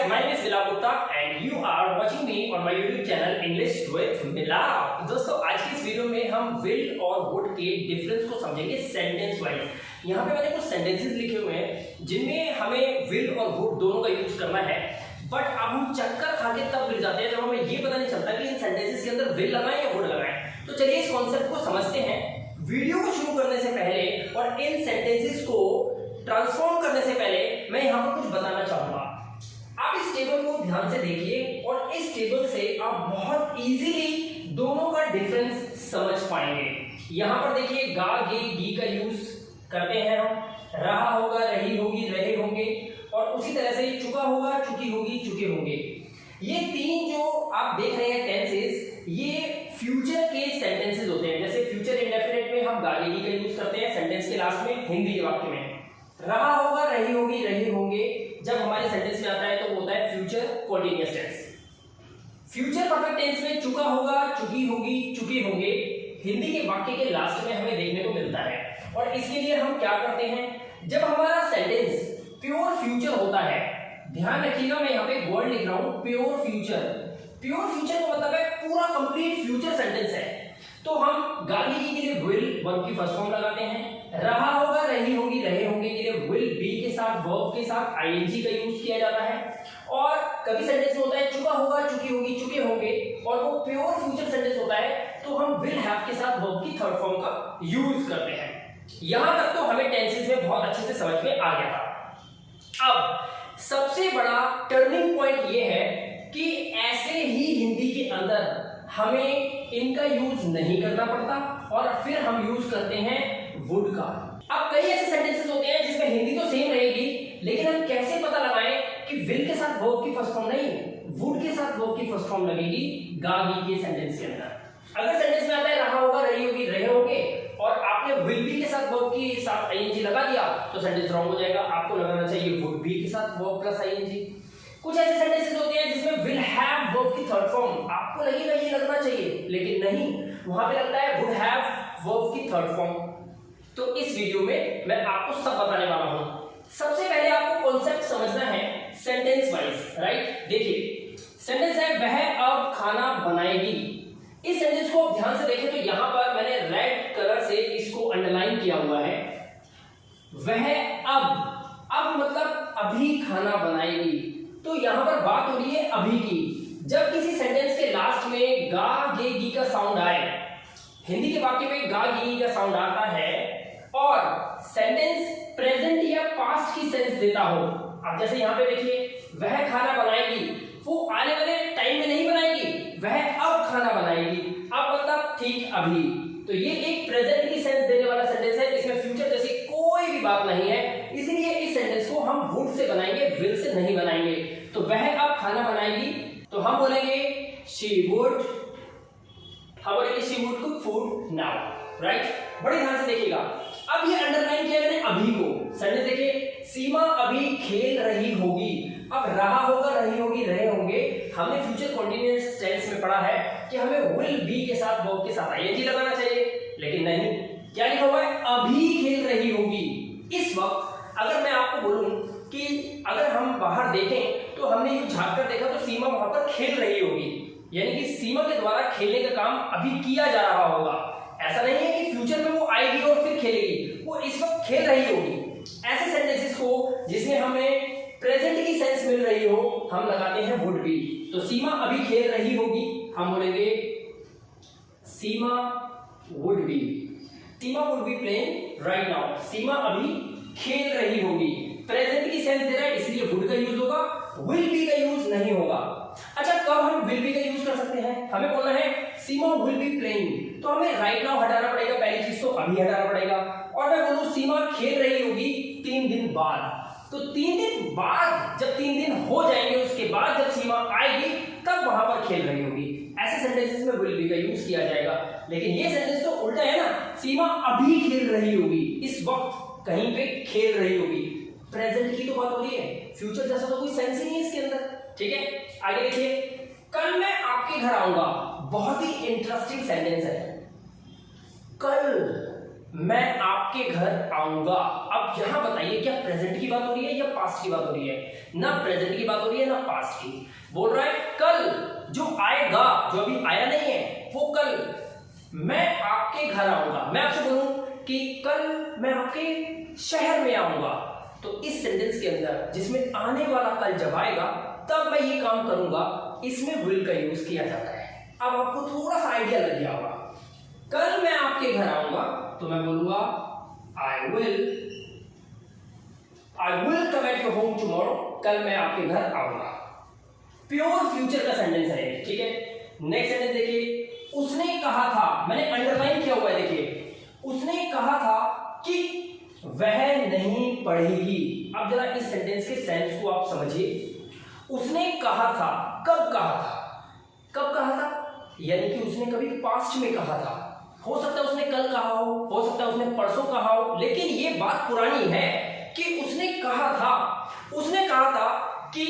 guys, my name is Bilal Gupta and you are watching me on my YouTube channel English with Bilal। दोस्तों आज की इस video में हम will और would के डिफरेंस को समझेंगे सेंटेंस वाइज। यहाँ पे मैंने कुछ सेंटेंसेस लिखे हुए हैं जिनमें हमें will और would दोनों का यूज करना है, बट अब हम चक्कर खा के तब गिर जाते हैं जब हमें ये पता नहीं चलता कि इन सेंटेंसेस के अंदर will लगाएं या would लगाएं। तो चलिए इस कॉन्सेप्ट को समझते हैं। वीडियो को शुरू करने से पहले और इन सेंटेंसेस को ट्रांसफॉर्म करने से पहले मैं यहाँ पर कुछ बताना चाहूंगा। आप इस टेबल को ध्यान से देखिए और इस टेबल से आप बहुत इजीली दोनों का डिफरेंस समझ पाएंगे। यहाँ पर देखिए गा गे गी का यूज करते हैं हम, रहा होगा रही होगी रहे होंगे, और उसी तरह से चुका होगा चुकी होगी चुके होंगे। ये तीन जो आप देख रहे हैं टेंसेस, ये फ्यूचर के सेंटेंसेस होते हैं। जैसे फ्यूचर इंडेफिनिट में हम गा गे गी का यूज करते हैं सेंटेंस के लास्ट में, हिंदी के वाक्य में। रहा होगा रही होगी रहे होंगे जब हमारे सेंटेंस में आता है तो वो होता है future continuous tense. Future perfect tense में चुका होगा चुकी होगी चुके होंगे हिंदी के वाक्य के लास्ट में हमें देखने को मिलता है। और इसके लिए हम क्या करते हैं, जब हमारा सेंटेंस प्योर फ्यूचर होता है, ध्यान रखिएगा मैं यहाँ पे वर्ड लिख रहा हूं प्योर फ्यूचर। प्योर फ्यूचर का मतलब है पूरा कंप्लीट फ्यूचर सेंटेंस है, तो हम गाली के लिए विल वर्ब की फर्स्ट फॉर्म लगाते हैं। रहा होगा रही होगी रहे होंगे के लिए विल बी के साथ वर्ब के साथ आईएनजी का यूज किया जाता है। और कभी सेंटेंस में होता है चुका होगा चुकी होगी चुके होंगे और वो प्योर फ्यूचर सेंटेंस होता है तो हम विल हैव के साथ वर्ब की थर्ड फॉर्म का यूज करते हैं। यहां तक तो हमें टेंसेस में बहुत अच्छे से समझ में आ गया था। अब सबसे बड़ा टर्निंग पॉइंट ये है कि ऐसे ही हिंदी के अंदर हमें इनका यूज नहीं करना पड़ता और फिर हम यूज करते हैं वुड का। अब कई ऐसे सेंटेंसेस होते हैं जिसमें हिंदी तो सेम रहेगी, लेकिन हम कैसे पता लगाएं कि विल के साथ वर्ब की फर्स्ट फॉर्म नहीं, वुड के साथ वर्ब की फर्स्ट फॉर्म लगेगी गागी के सेंटेंस के अंदर। अगर सेंटेंस में आता है रहा होगा रही होगी रहे होंगे और आपने विल बी के साथ वर्ब के साथ आईएनजी लगा दिया तो सेंटेंस रॉन्ग हो जाएगा। आपको लगाना चाहिए वुड बी के साथ वर्ब प्लस आईएनजी। कुछ ऐसे सेंटेंसेस होते हैं जिसमें विल हैव वर्ब की थर्ड फॉर्म, आपको लगेगा ये लगना चाहिए लेकिन नहीं, वहां पे लगता है वुड हैव वर्ब की थर्ड फॉर्म। तो इस वीडियो में मैं आपको सब बताने वाला हूं। सबसे पहले आपको कॉन्सेप्ट समझना है सेंटेंस वाइज, राइट। देखिए सेंटेंस है वह अब खाना बनाएगी। इस सेंटेंस को ध्यान से देखें तो यहां पर मैंने रेड कलर से इसको अंडरलाइन किया हुआ है। वह अब मतलब अभी खाना बनाएगी, तो यहां पर बात हो रही है अभी की। जब किसी सेंटेंस के लास्ट में गा गे गी का साउंड आए, हिंदी के वाक्य में गा गी का साउंड आता है और सेंटेंस प्रेजेंट या पास्ट की सेंस देता हो। अब जैसे यहां पे देखिए वह खाना बनाएगी, वो आने वाले टाइम में नहीं बनाएगी, वह अब खाना बनाएगी। अब मतलब ठीक अभी, तो ये एक प्रेजेंट की सेंस देने वाला सेंटेंस है, इसमें फ्यूचर जैसी कोई भी बात नहीं है, इसलिए इस सेंटेंस को हम वुड से बनाएंगे, विल से नहीं बनाएंगे। तो वह अब खाना बनाएगी तो हम बोलेंगे शी वुड, हम बोलेंगे she would cook food now, right. बड़े ध्यान से देखिएगा, अब ये अंडरलाइन किया मैंने अभी को। सेंटेंस देखिए सीमा अभी खेल रही होगी। अब रहा होगा रही होगी रहे होंगे हमने फ्यूचर कंटीन्यूअस टेंस में पढ़ा है कि हमें विल बी के साथ वर्ब के साथ आईएनजी लगाना चाहिए, लेकिन नहीं, क्या लिखा हुआ है अभी खेल रही होगी। इस वक्त अगर मैं आपको बोलूं कि अगर हम बाहर देखें तो हमने ये झांक कर देखा तो सीमा वहां पर खेल रही होगी, यानी कि सीमा के द्वारा खेलने का काम अभी किया जा रहा होगा। ऐसा नहीं है कि फ्यूचर में वो आएगी और फिर खेलेगी, वो इस वक्त खेल रही होगी। ऐसे सेंटेंसेस को जिसमें हमें प्रेजेंट की सेंस मिल रही हो हम लगाते हैं वुड बी। तो सीमा अभी खेल रही होगी, हम बोलेंगे Seema would be, Seema would be playing right now. Seema अभी खेल रही होगी, प्रेजेंट की सेंस दे रहा है इसलिए वुड का यूज होगा, विल बी का यूज नहीं होगा। अच्छा कब हम विल बी का यूज कर सकते हैं, हमें बोलना है सीमा विल बी प्लेइंग, तो हमें राइट नाउ हटाना पड़ेगा, पहली चीज तो अभी हटाना पड़ेगा। और मैं बोलूं सीमा खेल रही होगी 3 दिन बाद, तो 3 दिन बाद जब 3 दिन हो जाएंगे उसके बाद जब सीमा आएगी तब वहां पर खेल रही होगी। ऐसे सेंटेंसेस में विल बी का यूज किया जाएगा, लेकिन ये सेंटेंस तो उल्टा है ना, सीमा अभी खेल रही होगी, इस वक्त कहीं पे खेल रही होगी। प्रेजेंट की तो बात हो रही है, फ्यूचर जैसा तो कोई सेंस ही नहीं है इसके अंदर, ठीक है। आगे देखिए कल मैं आपके घर आऊंगा, बहुत ही इंटरेस्टिंग सेंटेंस है। कल मैं आपके घर आऊंगा। अब यहां बताइए क्या प्रेजेंट की बात हो रही है या पास्ट की बात हो रही है? ना प्रेजेंट की बात हो रही है ना पास्ट की। बोल रहा है कल जो आएगा, जो अभी आया नहीं है, वो कल मैं आपके घर आऊंगा। मैं आपसे बोलूं कि कल मैं आपके शहर में आऊंगा, तो इस सेंटेंस के अंदर जिसमें आने वाला कल जब आएगा तब मैं ये काम करूंगा, इसमें विल का यूज किया जाता है। अब आपको थोड़ा सा आइडिया लग गया होगा। कल मैं आपके घर आऊंगा तो मैं बोलूंगा I will come at your home tomorrow. कल मैं आपके घर आऊंगा। प्योर फ्यूचर का सेंटेंस है, ठीक है। नेक्स्ट सेंटेंस देखिए, उसने कहा था, मैंने अंडरलाइन किया हुआ है, देखिए, उसने कहा था कि वह नहीं पढ़ेगी। अब जरा इस सेंटेंस के सेंस को आप समझिए। उसने कहा था, कब कहा था? कब कहा था? यानी कि उसने कभी पास्ट में कहा था। हो सकता है उसने कल कहा हो सकता है उसने परसों कहा हो, लेकिन ये बात पुरानी है कि उसने कहा था कि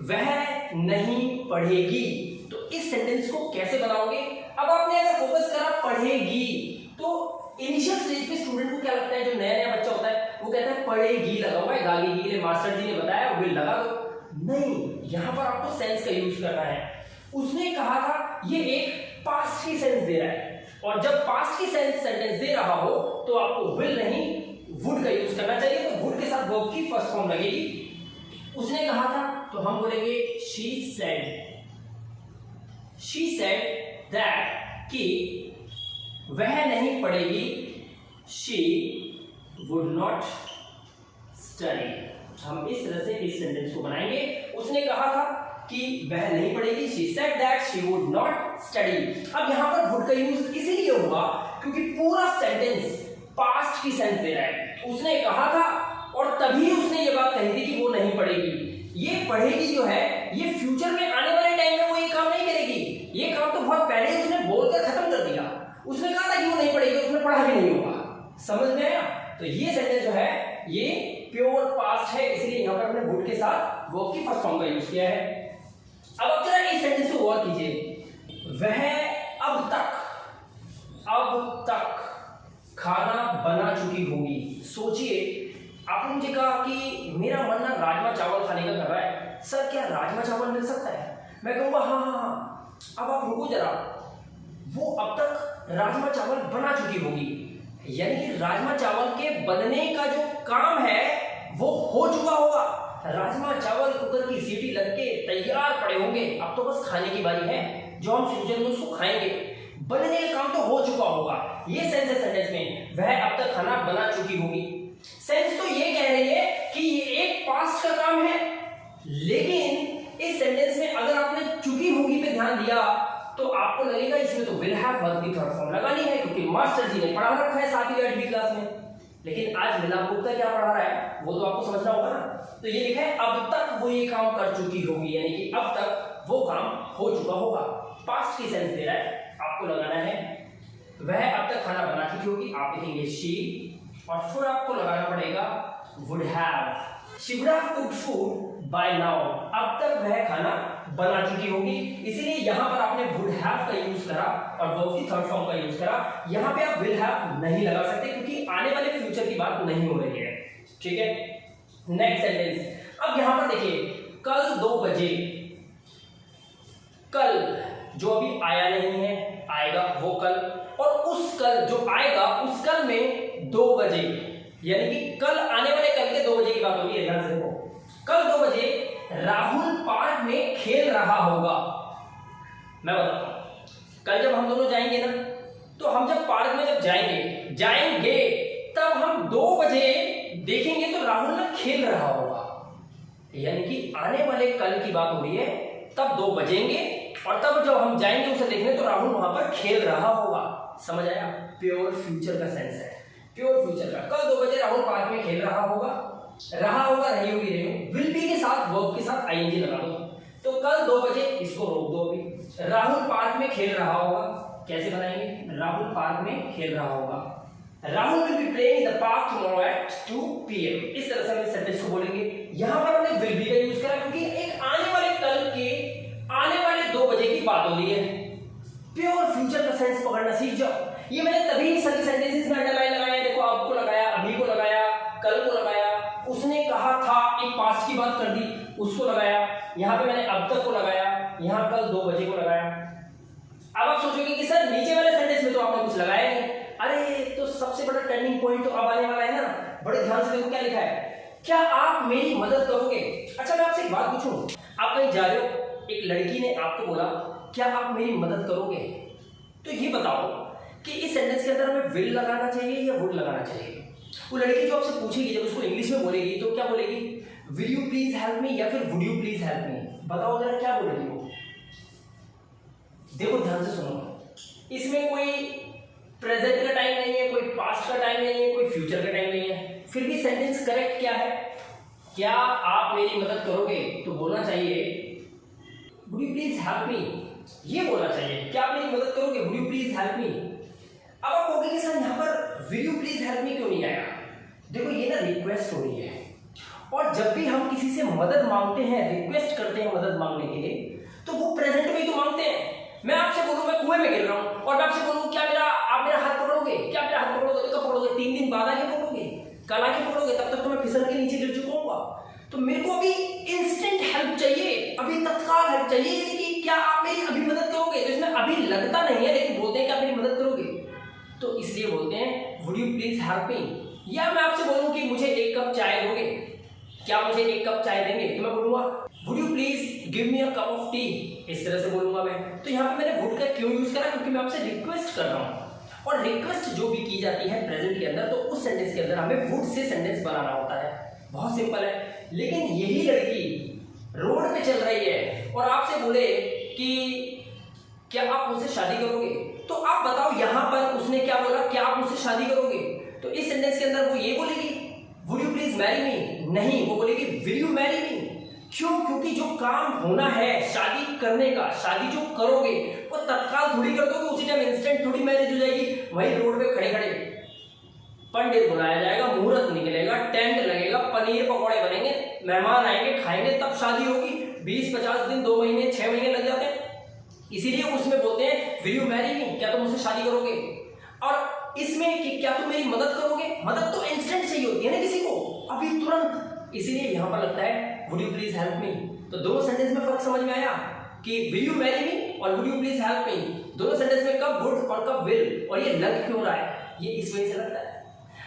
वह नहीं पढ़ेगी। तो इस सेंटेंस को कैसे बनाओगे? अब आपने अगर फोकस करा पढ़ेगी, तो इनिशियल स्टेज पे स्टूडेंट को क्या लगता है, जो नया नया बच्चा होता है वो कहता है पढ़ेगी लगा हुआ है, गागी के लिए मास्टर जी ने बताया विल लगा दो। नहीं, यहां पर आपको सेंस का यूज करना है। उसने कहा था, ये एक पास्ट की सेंस दे रहा है, और जब पास्ट की सेंटेंस दे रहा हो तो आपको विल नहीं वुड का यूज करना चाहिए। तो वुड के साथ वर्ब की फर्स्ट फॉर्म लगेगी। उसने कहा था तो हम बोलेंगे शी सेड दैट कि वह नहीं पढ़ेगी, शी वुड नॉट स्टडी। हम इस तरह से इस सेंटेंस को बनाएंगे। उसने कहा था कि वह नहीं पढ़ेगी, she said that she would not study। अब यहां पर would का यूज इसीलिए हुआ क्योंकि पूरा सेंटेंस पास्ट की सेंस दे रहा है। उसने कहा था और तभी उसने ये बात कही थी कि वो नहीं पढ़ेगी। ये पढ़ेगी जो है, ये फ्यूचर में आने वाले टाइम में वो ये काम नहीं करेगी। ये काम तो बहुत पहले उसने बोलकर खत्म कर दिया। उसने कहा था कि वो नहीं पढ़ेगी, उसने पढ़ा भी नहीं होगा। समझ में आया? तो ये सेंटेंस जो है ये प्योर पास्ट है, इसलिए यहां पर हमने would के साथ वर्ब की फर्स्ट फॉर्म का यूज किया है। अब आप जरा इस सेंटेंस को गौर कीजिए। वह अब तक खाना बना चुकी होगी। सोचिए, आपने मुझे कहा कि मेरा मन ना राजमा चावल खाने का कर रहा है, सर क्या राजमा चावल मिल सकता है? मैं कहूँगा हाँ। अब आप रुको जरा, वो अब तक राजमा चावल बना चुकी होगी, यानी कि राजमा चावल के बनने का जो काम है वो हो चुका होगा। राजमा चावल कुकर की सीटी लग के तैयार पड़े होंगे, अब तो बस खाने की बारी है, जो हम फ्यूचर में उसको खाएंगे। बनने का काम तो हो चुका होगा। ये सेंस है सेंटेंस में, वह अब तक खाना बना चुकी होगी। सेंस तो ये कह रही है कि ये एक पास्ट का काम है, लेकिन इस सेंटेंस में अगर आपने चुकी होगी पे ध्यान दिया तो आपको लगेगा इसमें तो विल हैव वर्ब की थर्ड फॉर्म लगानी है, क्योंकि मास्टर जी ने पढ़ा रखा है 7वीं 8वीं क्लास में। लेकिन आज मिलाप गुप्ता क्या पढ़ा रहा है वो तो आपको समझना होगा ना। तो ये लिखा है अब तक वो ये काम कर चुकी होगी, यानी कि अब तक वो काम हो चुका होगा। पास्ट की सेंस दे रहा है, आपको लगाना है वह अब तक खाना बना चुकी होगी। आप लिखेंगे शी, और फिर आपको लगाना पड़ेगा would have. She would have cooked food by now. अब तक वह खाना बना चुकी होगी, इसीलिए यहां पर आपने वुड हैव का यूज करा और वर्ब की थर्ड फॉर्म का यूज करा। यहां पे आप विल हैव नहीं लगा सकते क्योंकि आने वाले फ्यूचर की बात नहीं हो रही है, ठीक है। नेक्स्ट सेंटेंस, अब यहां पर देखिए, कल 2 बजे। कल जो अभी आया नहीं है, आएगा वो कल, और उस कल जो आएगा उस कल में 2 बजे, यानी कि कल आने वाले कल के 2 बजे की बात होगी। ध्यान से देखो, कल 2 बजे राहुल पार्क में खेल रहा होगा। मैं बताता हूं, कल जब हम दोनों जाएंगे ना, तो हम जब पार्क में जब जाएंगे तब हम 2 बजे देखेंगे तो राहुल ना खेल रहा होगा, यानी कि आने वाले कल की बात हो रही है। तब 2 बजेंगे और तब जब हम जाएंगे उसे देखने तो राहुल वहां पर खेल रहा होगा। समझ आया? प्योर फ्यूचर का सेंस है, प्योर फ्यूचर का। कल 2 बजे राहुल पार्क में खेल रहा होगा, रही होगी विल बी के साथ वर्ब के साथ आईएनजी लगा दो। तो कल 2 बजे, इसको रोक दो अभी, राहुल पार्क में खेल रहा होगा। कैसे बनाएंगे? राहुल पार्क में खेल रहा होगा। Rahul will be playing in the park tomorrow at 2 PM। इस तरह से हम इस सेंटेंस को बोलेंगे। यहां पर हमने विल बी का यूज करा क्योंकि एक आने वाले कल के आने वाले 2 बजे की बात हो रही है। प्योर फ्यूचर का सेंस पकड़ना सीख जाओ। ये मैंने तभी सभी सेंटेंसेस में अंडरलाइन यहाँ पे मैंने अब तक को लगाया, यहाँ कल 2 बजे को लगाया। अब आप सोचोगे कि सर नीचे वाले सेंटेंस में तो आपने कुछ लगाया नहीं। अरे तो सबसे बड़ा टर्निंग पॉइंट तो अब आने वाला है ना, बड़े ध्यान से देखो क्या लिखा है, क्या आप मेरी मदद करोगे। अच्छा मैं आपसे एक बात पूछूं, आप कहीं जा रहे हो, एक लड़की ने आपको बोला क्या आप मेरी मदद करोगे, तो ये बताओ कि इस सेंटेंस के अंदर हमें विल लगाना चाहिए या वुड लगाना चाहिए। वो लड़की जो आपसे पूछेगी, जब उसको इंग्लिश में बोलेगी तो क्या बोलेगी, will you please help me या फिर would you please help me, बताओ जरा क्या बोलेगी वो। देखो ध्यान से सुनो, इसमें कोई प्रेजेंट का टाइम नहीं है, कोई पास्ट का टाइम नहीं है, कोई फ्यूचर का टाइम नहीं है, फिर भी सेंटेंस करेक्ट क्या है, क्या आप मेरी मदद करोगे, तो बोलना चाहिए would you please help me, ये बोलना चाहिए, क्या आप मेरी मदद करोगे, would you please help me. अब आप कहोगे कि सर यहाँ पर will you please help me क्यों नहीं आया। देखो ये ना रिक्वेस्ट हो रही है, और जब भी हम किसी से मदद मांगते हैं, रिक्वेस्ट करते हैं मदद मांगने के लिए, तो वो प्रेजेंट में ही तो मांगते हैं। मैं आपसे बोलूं मैं कुएं में गिर रहा हूं और मैं आपसे बोलूं क्या आप मेरा हाथ पकड़ोगे, क्या मेरा हाथ पकड़ोगे, तो कब पकड़ोगे, 3 दिन बाद आके पकड़ोगे, कल आके पकड़ोगे, तब तक तो मैं फिसल के नीचे गिर चुका हूँ। तो मेरे को अभी इंस्टेंट हेल्प चाहिए, अभी तत्काल हेल्प चाहिए, यानी कि क्या आप मेरी अभी मदद करोगे। तो इसमें अभी लगता नहीं है, लेकिन बोलते हैं क्या मेरी मदद करोगे, तो इसलिए बोलते हैं would you please help me. या मैं आपसे बोलूं कि मुझे 1 कप चाय दोगे, क्या मुझे 1 कप चाय देंगे, तो मैं बोलूंगा would you please give me a cup of T, इस तरह से बोलूंगा मैं। तो यहाँ पे मैंने वुड का क्यों यूज करा, क्योंकि मैं आपसे रिक्वेस्ट कर रहा हूँ, और रिक्वेस्ट जो भी की जाती है प्रेजेंट के अंदर, तो उस सेंटेंस के अंदर हमें वुड से सेंटेंस बनाना होता है। बहुत सिंपल है। लेकिन यही लड़की रोड पे चल रही है और आपसे बोले कि क्या आप मुझसे शादी करोगे, तो आप बताओ यहाँ पर उसने क्या बोला, क्या आप मुझसे शादी करोगे, तो इस सेंटेंस के अंदर वो ये बोलेगी would you please marry me, नहीं, वो बोलेगी विल यू मैरी मी। क्यों, क्योंकि जो काम होना है शादी करने का, शादी जो करोगे वो तत्काल थोड़ी कर दोगे, उसी टाइम इंस्टेंट थोड़ी मैरिज हो जाएगी। वहीं रोड पे खड़े खड़े पंडित बुलाया जाएगा, मुहूर्त निकलेगा, टेंट लगेगा, पनीर पकौड़े बनेंगे, मेहमान आएंगे, खाएंगे, तब शादी होगी। 20-50 दिन, 2 महीने, 6 महीने लग जाते हैं। इसीलिए उसमें बोलते हैं विल यू मैरी मी, क्या तुम मुझसे शादी करोगे। और इसमें कि क्या तुम मेरी मदद करोगे, मदद तो इंस्टेंट चाहिए होती है ना किसी को, अभी तुरंत, इसीलिए यहां पर लगता है would you please help me. तो दोनों सेंटेंस में फर्क समझ में आया कि विल यू मैरी मी और would you please help me, दोनों सेंटेंस में कब वुड और कब विल, और ये लग क्यों रहा है, ये इस वजह से लगता है,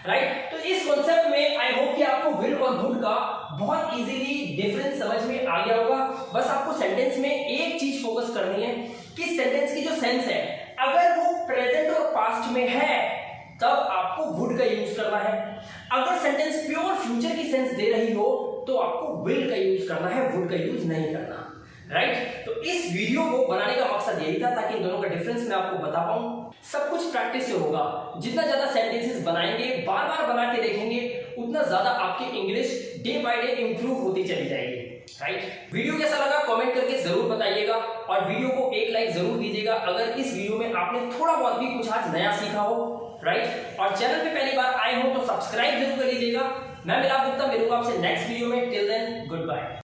राइट। तो इस कॉन्सेप्ट में आई होप कि आपको विल और वुड का बहुत इजीली डिफरेंस समझ में आ गया होगा। बस आपको सेंटेंस में एक चीज फोकस करनी है कि सेंटेंस की जो सेंस है, अगर वो प्रेजेंट और पास्ट में है तब आपको वुड का यूज करना है, अगर सेंटेंस प्योर फ्यूचर की सेंस दे रही हो तो आपको विल का यूज करना है, वुड का यूज नहीं करना, राइट। तो इस वीडियो को बनाने का मकसद यही था ताकि इन दोनों का डिफरेंस मैं आपको बता पाऊं। सब कुछ प्रैक्टिस से होगा, जितना ज्यादा सेंटेंसेस बनाएंगे, बार बार बना के देखेंगे, उतना ज्यादा आपकी English day by day improve होती चली जाएगी, राइट। वीडियो कैसा लगा कमेंट करके जरूर बताइएगा, और वीडियो को एक लाइक जरूर दीजिएगा अगर इस वीडियो में आपने थोड़ा बहुत भी कुछ आज नया सीखा हो, राइट। और चैनल पे पहली बार आए हो तो सब्सक्राइब जरूर कर लीजिएगा। मैं मिलाप गुप्ता मिलूंगा आपसे नेक्स्ट वीडियो में। Till then good bye.